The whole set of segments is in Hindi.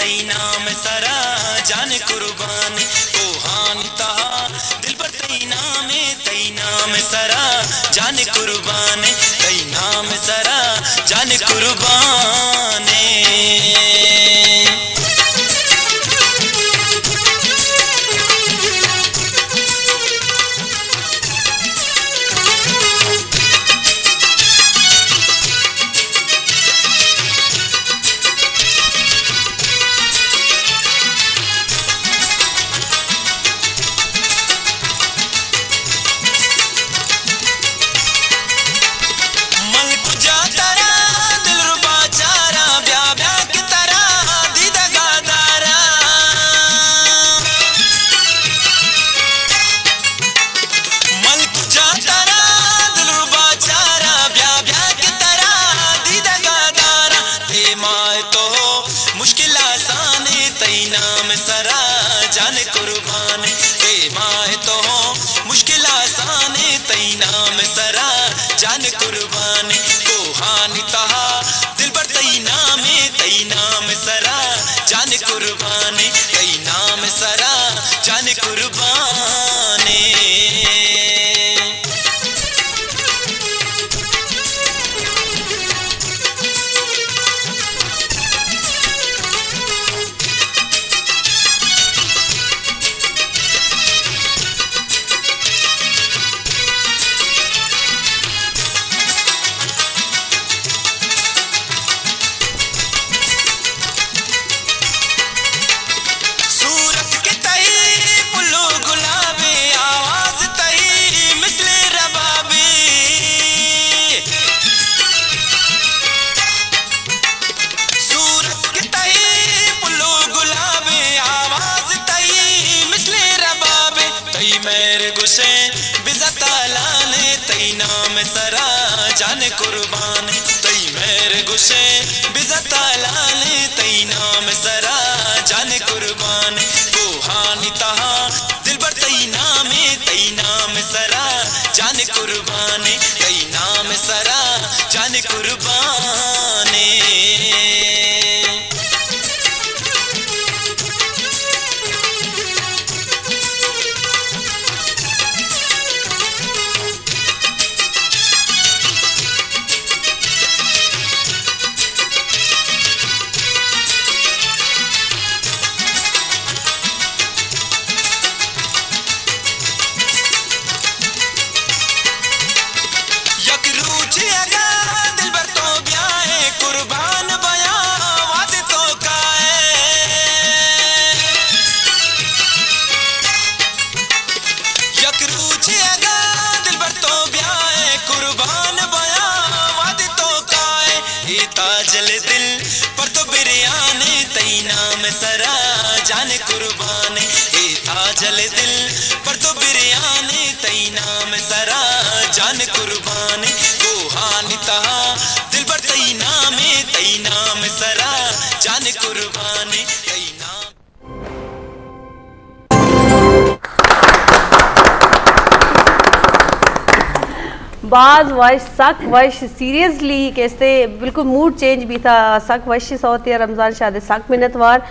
तई नाम सरा जान कुर्बान कोहान तहा दिल पर तई नाम सरा जान कुर्बान तई नाम सरा जान कुर्बान जान कुर्बान ए माए तो मुश्किल आसान तई नाम सरा जान कुर्बान कोहान तहा दिल पर तई नाम सरा जान कुर्बान तई नाम सरा जान कुर्बान सरा जान कुर्बान तई मेरे गुस्से बिज़तालान तई नाम सरा जान कुर्बान कोहानी तहा दिल पर तई नाम सरा जान कुर्बान तई नाम सरा जान कुर्बान ताजल दिल पर तो बिरयानी तई नाम सरा जान कुर्बान ए ताजल दिल पर तो बिरयानी तई नाम सरा जान कुर्बान कोहानी तहा दिल पर तई नाम सरा जान कुर्बान तई नाम बाद वश सक वश सीरियसली कैसे बिल्कुल मूड चेंज भी था सक वश होते रमज़ान शादी सक मिनतवार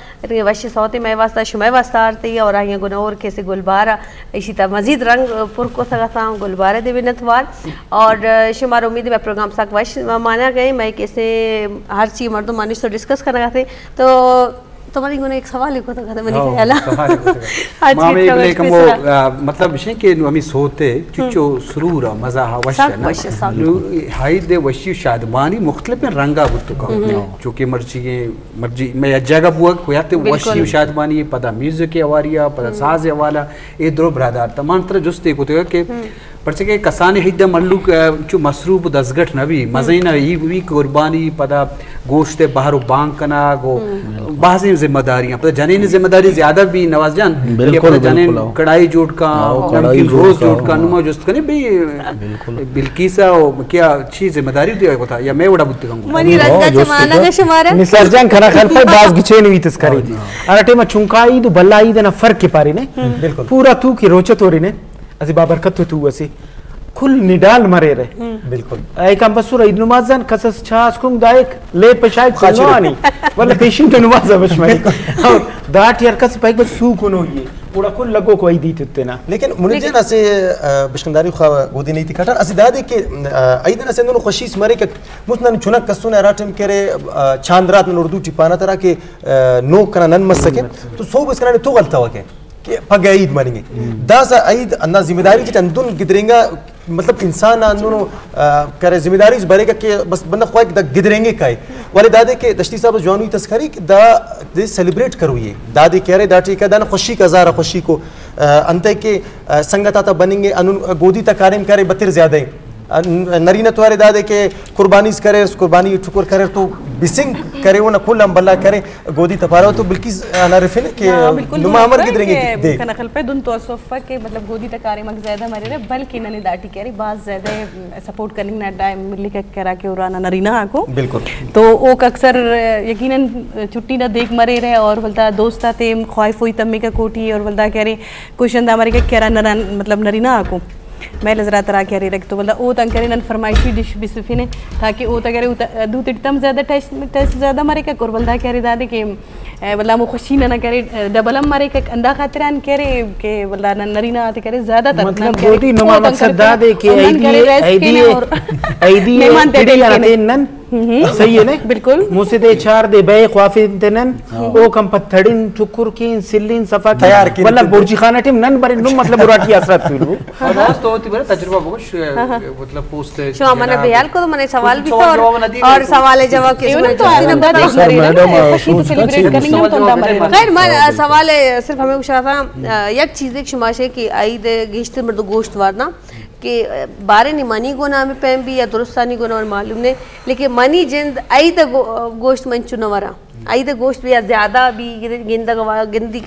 वश होते मैं वास्ता शुमै वास्ता आरती और आइए गुनौर कैसे गुलबारा इसी तरह मजीद रंग पुर को सकता गुलबारे दे मिनतवार और शुमार उम्मीद है प्रोग्राम सक वश माना गए मैं कैसे हर चीज़ मर्दों मानिश तो डिस्कस करना थे तो तुम्हारी गुने एक सवाल लिखो तो कहते मैंने कहला मामे लेकिन वो मतलब विषय के हमें सोते चुचो सुरूर मजा वश हाई दे वशी शादमानी मुख्तलिफ रंगा बुत का जो कि मर्जी मैं जगह बुआ होयाते वशी शादमानी पदा म्यूजिक के अवारिया पदा साज वाला ए दरो ब्रादर तमाम तरह जुस्ते को तो के पर्चे के कसाने हिद्दा मल्लू चु मसरूब दसगठ नबी मज़ीना ई कुर्बानी पदा गोश्त बाहर बांग कना गो बाज़ी जिम्मेदारियां पता जाने ने जिम्मेदारी ज्यादा भी नवाज जान बिल्कुल जाने कढ़ाई जोड़ का रोज जोड़ का नुमा जुस्त कने भी बिल्किसा क्या अच्छी जिम्मेदारी दिया को था या मैं बड़ा बुद्ध कहूंगा मनी रंगा जमाना का शुमारा निसर्जन खरा खल पर बाज गिचे नहीं तस्करी अरटे में चुंकाई दो बल्लाई देना फर्क के पारी ने पूरा तू की रोचत हो रही ने अजी बाबरकत तू असी खुल निडाल मरे रहे बिल्कुल एक हम बसुर ईद नमाजन कसस छास कुंग दायक ले पशायद खजवानी वला पेशेंट नमाज बशमाई और दाट यार कस पैक बस सू कोनो ये पूरा कुल लगो कोई दी ततना लेकिन मुनजन असे बशकंदारी खा गोदी नहीं थी खटर असे दादे के आइदन असे नो खुशीस मरे के मुतन छुनक कसुन राटम करे चांद रात में उर्दू टिपाना तरह के नो कना नन मस सके तो सो बस कना तो गलता वके कि पग ईद मानेंगे दास ईद अन्ना जिम्मेदारी जी अंदुन गिदरेंगा मतलब इंसान अंदुनो करे जिम्मेदारी इस बरेगा कि बस बंदा ख्वाह द गिदरेंगे काई वाले दादे के दश्ती साहब जवानी तस्करी दा दे सेलिब्रेट करो ये दादी कह रहे दाटी का दाना खुशी का ज़ारा खुशी को अंत के संगत आता बनेंगे अनुन गोदी तक कारिम करे बतिर ज्यादा ही नरीना तुम्हारे दादे के कुर्बानी करे कुर्बानी ठुकुर करे तो बिसिंग करे वो ना कुल हम बल्ला करे गोदी तपारा तो बिल्कुल नारिफिन के नुमामर गिदरेंगे दे कनखल पे दुन तो सोफा के मतलब गोदी तकारे मग ज्यादा मरे रे बल्कि नने दाटी करे बात ज्यादा सपोर्ट करने ना टाइम मिलली के करा के उराना नरीना आको बिल्कुल तो ओ अक्सर यकीनन छुट्टी ना देख मरे रहे और बोलता दोस्ता थे ख्वाइफ हुई तम्मी का कोठी और बोलता कह रहे कुशन हमारे के करा मतलब नरीना आको मैं लजरा तरा कह रही रख तो बोला ओ तंग करे नन फरमाइशी डिश बिसफी ने ताकि ओ तगरे दूध इतम ज्यादा टेस्ट ज्यादा मारे का कुरबलदा कह रही दादे के बोला मो खुशी ना करे डबलम मारे का अंडा खातिरान कह रहे के बोला नरीना आते करे ज्यादा तक मतलब गोदी नुमा मकसद दादे के आईडी मेहमान तेरे लाते नन सही है ने बिल्कुल मुझसे दे चार दे बे ख्वाफी तनन ओ कम पत्थड़िन ठुकुर की सिल्लिन सफा तैयार की मतलब बुर्जी खाना टीम नन बरे नु मतलब बुराटी असरत हुई और तो होती बरे तजुर्बा बहुत मतलब पोस्ट शो मैंने भैयाल को तो मैंने सवाल भी था और सवाल जवाब के इसमें तो दिन बाद सेलिब्रेट करेंगे तो खैर मैं सवाल सिर्फ हमें पूछा था एक चीज एक शुमाशे की ईद गिश्त मर्द गोश्त वारना कि बारे नहीं मनी गोना में पैम भी या दुरुस्तानी गोना और मालूम ने लेकिन मनी जिंद ईद गोश्त मन चुनवरा ईद गोश्त भी ज्यादा भी गिंदा गिंदी